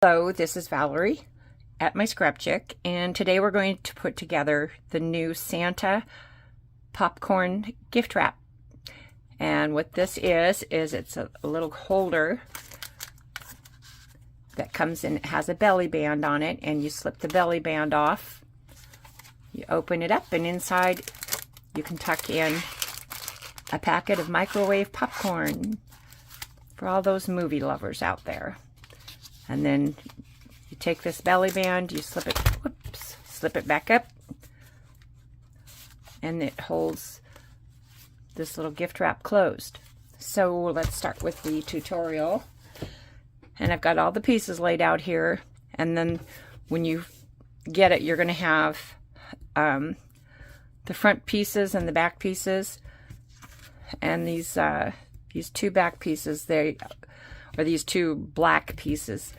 Hello, this is Valerie at my Scrap Chick, and today we're going to put together the new Santa popcorn gift wrap. And what this is it's a little holder that comes in, it has a belly band on it, and you slip the belly band off, you open it up, and inside you can tuck in a packet of microwave popcorn for all those movie lovers out there. And then you take this belly band, you slip it back up, and it holds this little gift wrap closed. So let's start with the tutorial. And I've got all the pieces laid out here. And then when you get it, you're going to have the front pieces and the back pieces. And these two back pieces, these two black pieces,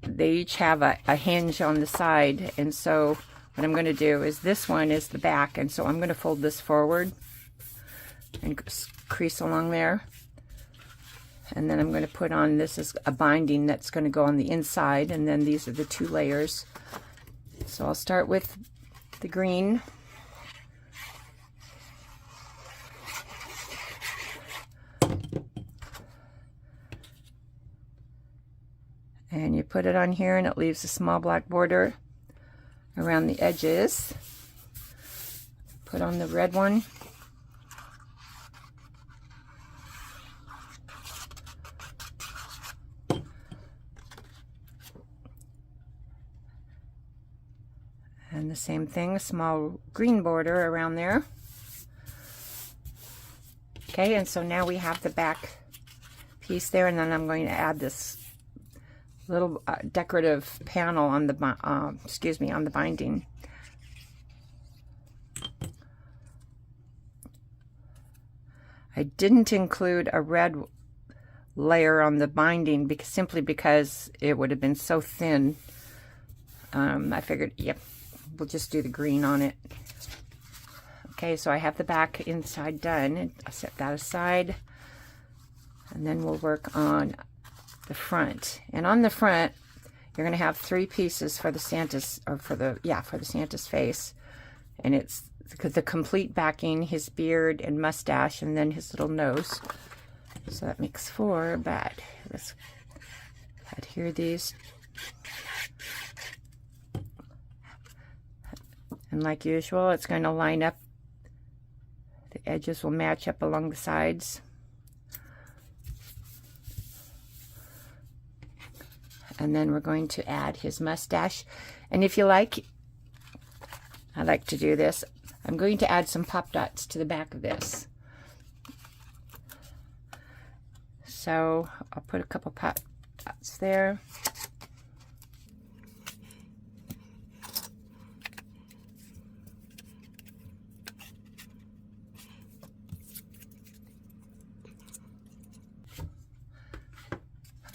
they each have a hinge on the side. And so what I'm going to do is, this one is the back, and so I'm going to fold this forward and crease along there, and then I'm going to put on, this is a binding that's going to go on the inside, and then these are the two layers. So I'll start with the green. And you put it on here, and it leaves a small black border around the edges. Put on the red one. And the same thing, a small green border around there. Okay, and so now we have the back piece there, and then I'm going to add this little decorative panel on the on the binding. I didn't include a red layer on the binding simply because it would have been so thin. I figured, yep, we'll just do the green on it. Okay, so I have the back inside done, and I'll set that aside, and then we'll work on the front. And on the front, you're going to have three pieces for the Santa's, or for the Santa's face. And it's the complete backing, his beard and mustache, and then his little nose. So that makes four, but let's adhere these. And like usual, it's going to line up. The edges will match up along the sides. And then we're going to add his mustache. And if you like, I like to do this, I'm going to add some pop dots to the back of this. So I'll put a couple pop dots there.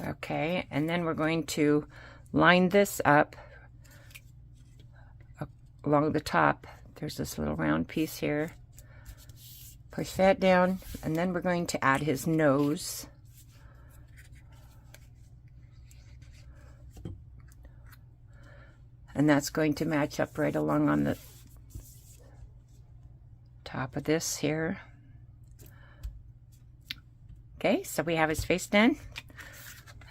Okay, and then we're going to line this up along the top. There's this little round piece here. Push that down, and then we're going to add his nose. And that's going to match up right along on the top of this here. Okay, so we have his face done.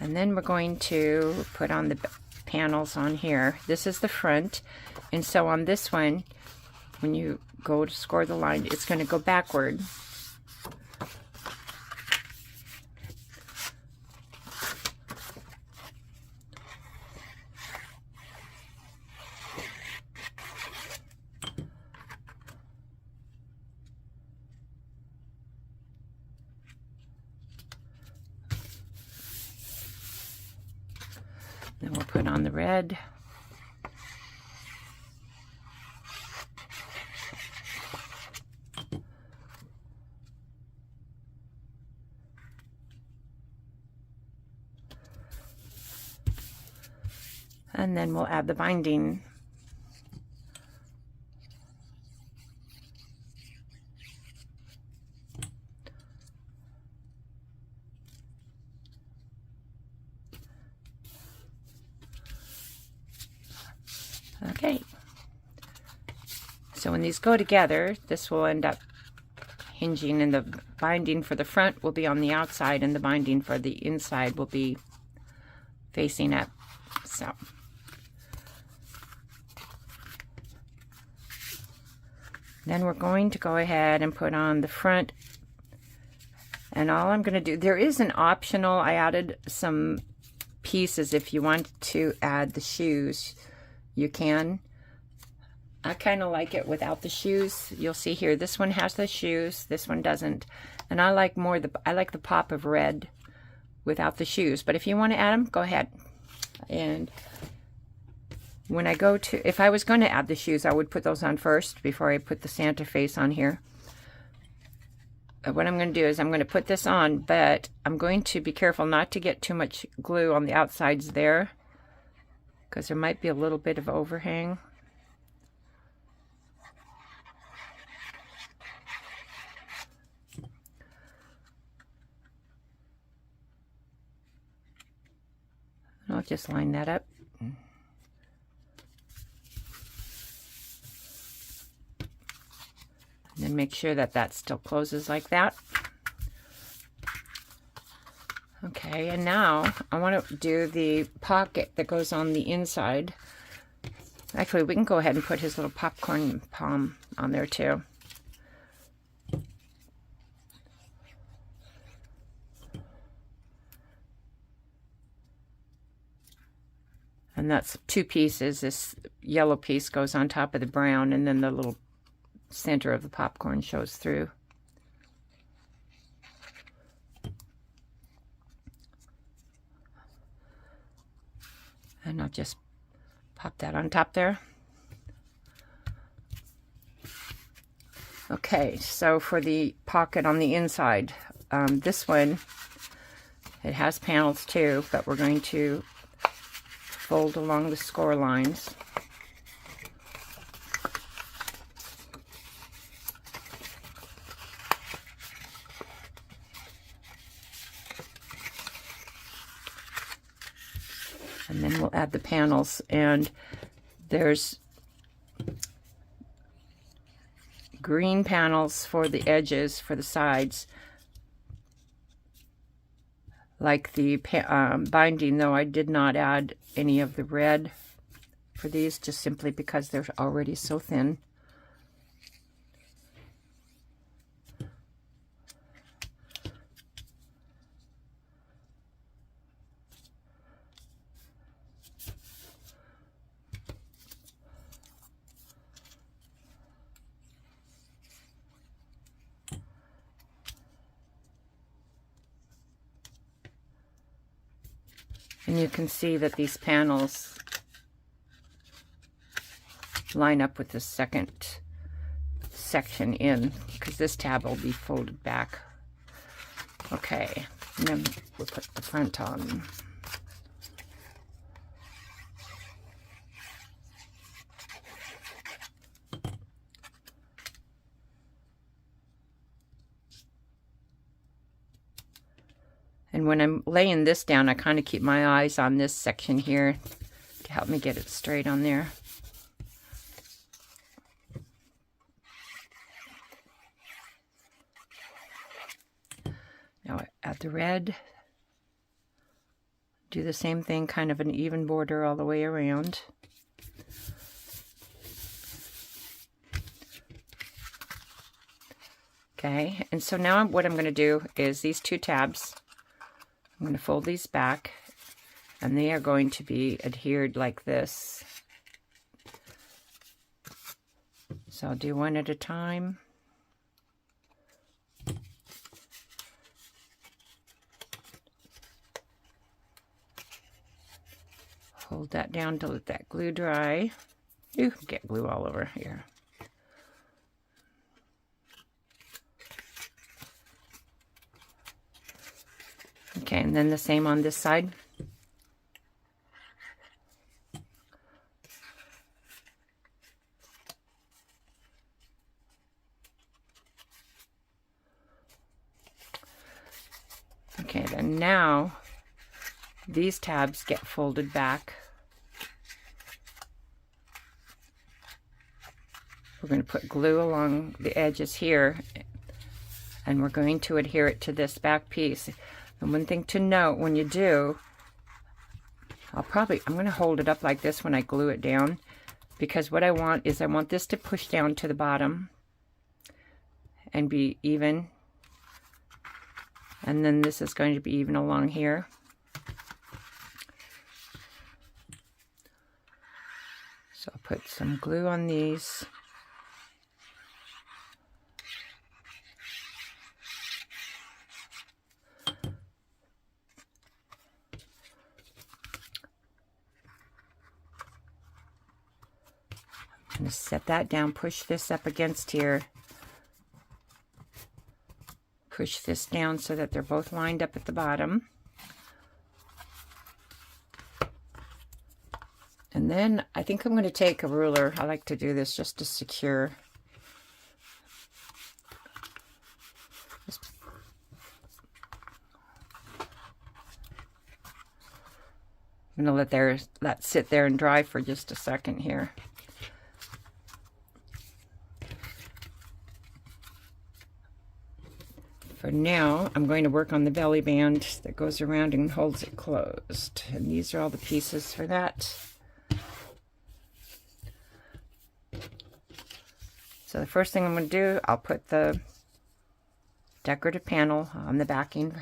And then we're going to put on the panels on here. This is the front. And so on this one, when you go to score the line, it's going to go backward. Then we'll put on the red. And then we'll add the binding. Okay. So when these go together, this will end up hinging, and the binding for the front will be on the outside and the binding for the inside will be facing up. So then we're going to go ahead and put on the front, and all I'm going to do, there is an optional, I added some pieces if you want to add the shoes, you can. I kind of like it without the shoes. You'll see here, this one has the shoes, this one doesn't. And I like I like the pop of red without the shoes. But if you want to add them, go ahead. And when I go to, if I was going to add the shoes, I would put those on first before I put the Santa face on here. What I'm going to do is I'm going to put this on, but I'm going to be careful not to get too much glue on the outsides there, because there might be a little bit of overhang. I'll just line that up. And then make sure that that still closes like that. Okay, and now I want to do the pocket that goes on the inside. Actually, we can go ahead and put his little popcorn palm on there too. And that's two pieces. This yellow piece goes on top of the brown, and then the little center of the popcorn shows through. And I'll just pop that on top there. Okay, so for the pocket on the inside, this one, it has panels too, but we're going to fold along the score lines. And then we'll add the panels, and there's green panels for the edges, for the sides. Like the binding, though, I did not add any of the red for these, just simply because they're already so thin. And you can see that these panels line up with the second section in, because this tab will be folded back. Okay, and then we'll put the front on. And when I'm laying this down, I kind of keep my eyes on this section here to help me get it straight on there. Now I add the red. Do the same thing, kind of an even border all the way around. Okay, and so now what I'm going to do is these two tabs, I'm going to fold these back, and they are going to be adhered like this. So I'll do one at a time. Hold that down to let that glue dry. Ooh, get glue all over here. Okay, and then the same on this side. Okay, then now these tabs get folded back. we're going to put glue along the edges here, and we're going to adhere it to this back piece. And one thing to note when you do, I'm going to hold it up like this when I glue it down, because what I want is I want this to push down to the bottom and be even. And then this is going to be even along here. So I'll put some glue on these. I'm going to set that down, push this up against here. Push this down so that they're both lined up at the bottom. And then I think I'm going to take a ruler. I like to do this just to secure. I'm going to let that sit there and dry for just a second here. For now, I'm going to work on the belly band that goes around and holds it closed. And these are all the pieces for that. So the first thing I'm going to do, I'll put the decorative panel on the backing.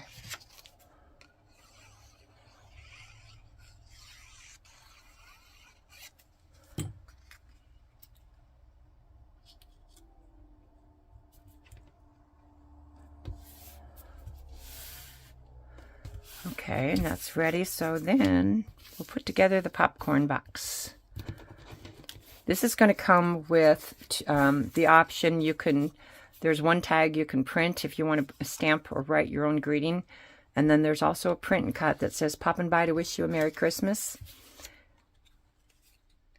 Okay, and that's ready. So then we'll put together the popcorn box. This is going to come with the option. There's one tag you can print if you want to stamp or write your own greeting. And then there's also a print and cut that says, "Popping by to wish you a Merry Christmas."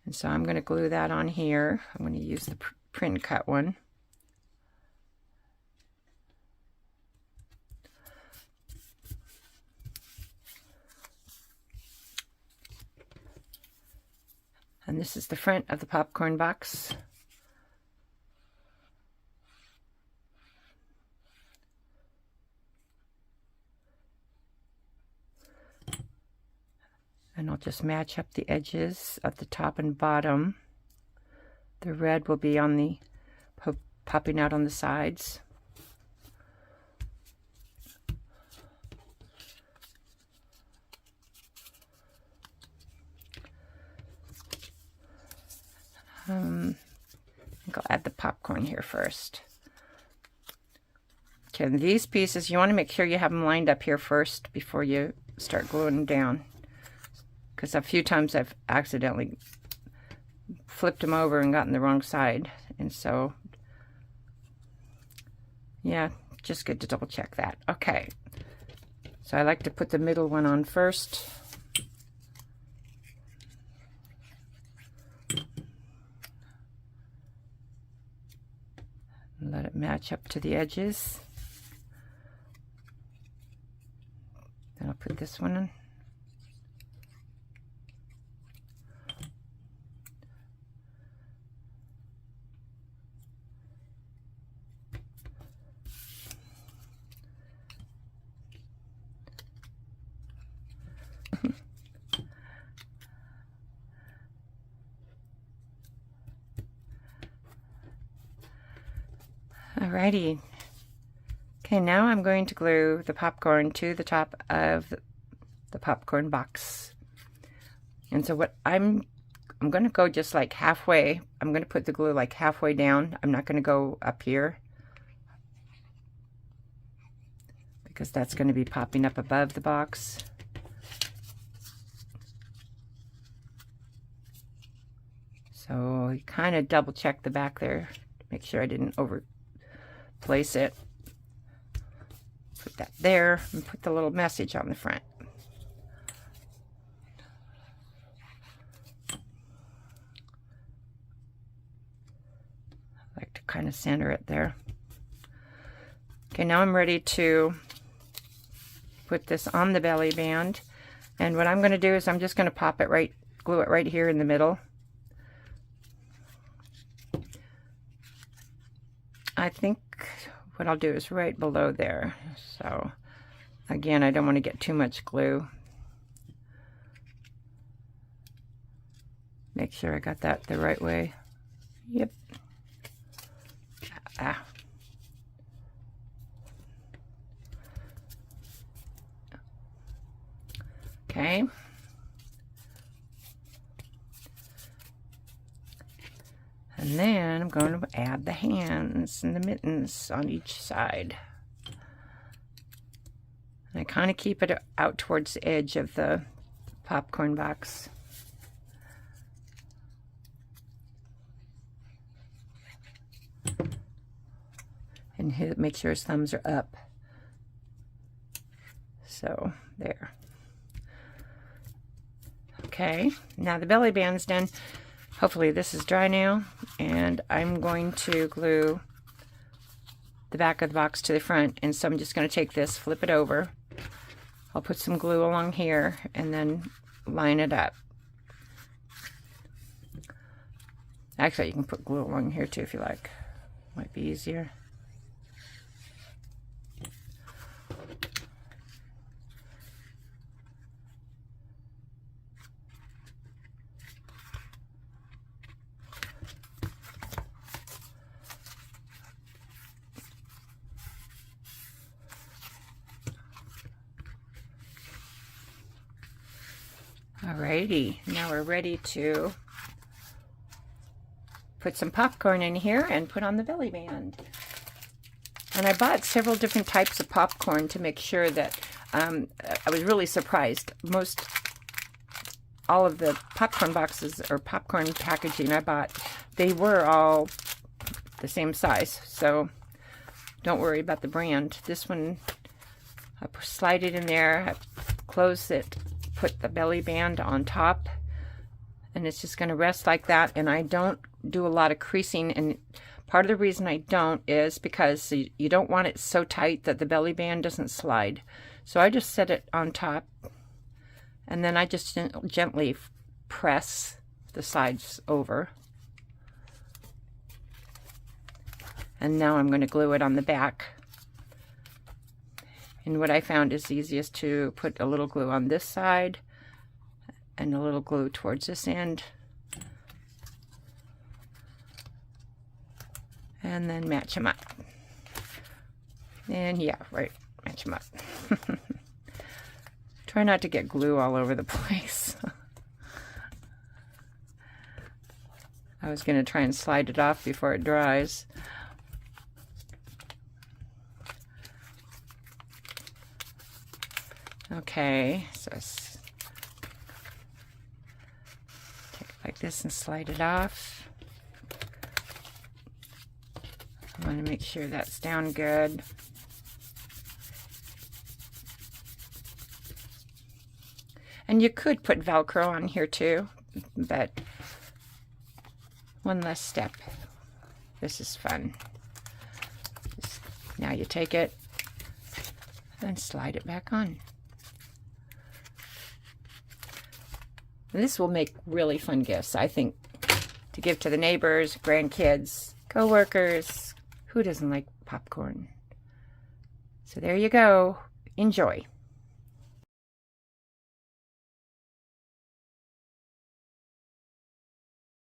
And so I'm going to glue that on here. I'm going to use the print and cut one. And this is the front of the popcorn box. And I'll just match up the edges at the top and bottom. The red will be on the popping out on the sides. I think I'll add the popcorn here first. Okay, and these pieces, you want to make sure you have them lined up here first before you start gluing them down. Because a few times I've accidentally flipped them over and gotten the wrong side. And so, yeah, just good to double check that. Okay, so I like to put the middle one on first. Let it match up to the edges. Then I'll put this one in. Alrighty. Okay, now I'm going to glue the popcorn to the top of the popcorn box. And so what I'm going to go just like halfway. I'm going to put the glue like halfway down. I'm not going to go up here, because that's going to be popping up above the box. So you kind of double check the back there to make sure I didn't over place it. Put that there and put the little message on the front. I like to kind of center it there. Okay, now I'm ready to put this on the belly band. And what I'm going to do is I'm just going to glue it right here in the middle. I think what I'll do is right below there. So again, I don't want to get too much glue. Make sure I got that the right way. Yep. Ah. Okay. And then I'm going to add the hands and the mittens on each side. And I kind of keep it out towards the edge of the popcorn box. And make sure his thumbs are up. So, there. Okay, now the belly band's done. Hopefully this is dry now, and I'm going to glue the back of the box to the front. And so I'm just going to take this, flip it over. I'll put some glue along here and then line it up. Actually, you can put glue along here too if you like. Might be easier. Alrighty, now we're ready to put some popcorn in here and put on the belly band. And I bought several different types of popcorn to make sure that I was really surprised. All of the popcorn boxes or popcorn packaging I bought, they were all the same size. So don't worry about the brand. This one, I slide it in there, I close it, put the belly band on top, and it's just going to rest like that. And I don't do a lot of creasing, and part of the reason I don't is because you don't want it so tight that the belly band doesn't slide. So I just set it on top, and then I just gently press the sides over. And now I'm going to glue it on the back. And what I found is easiest to put a little glue on this side and a little glue towards this end. And then match them up. And yeah, right, match them up. Try not to get glue all over the place. I was going to try and slide it off before it dries. Okay, so take it like this and slide it off. I want to make sure that's down good. And you could put Velcro on here too, but one less step. This is fun. Now you take it and slide it back on. This will make really fun gifts, I think, to give to the neighbors, grandkids, co-workers. Who doesn't like popcorn? So there you go. Enjoy.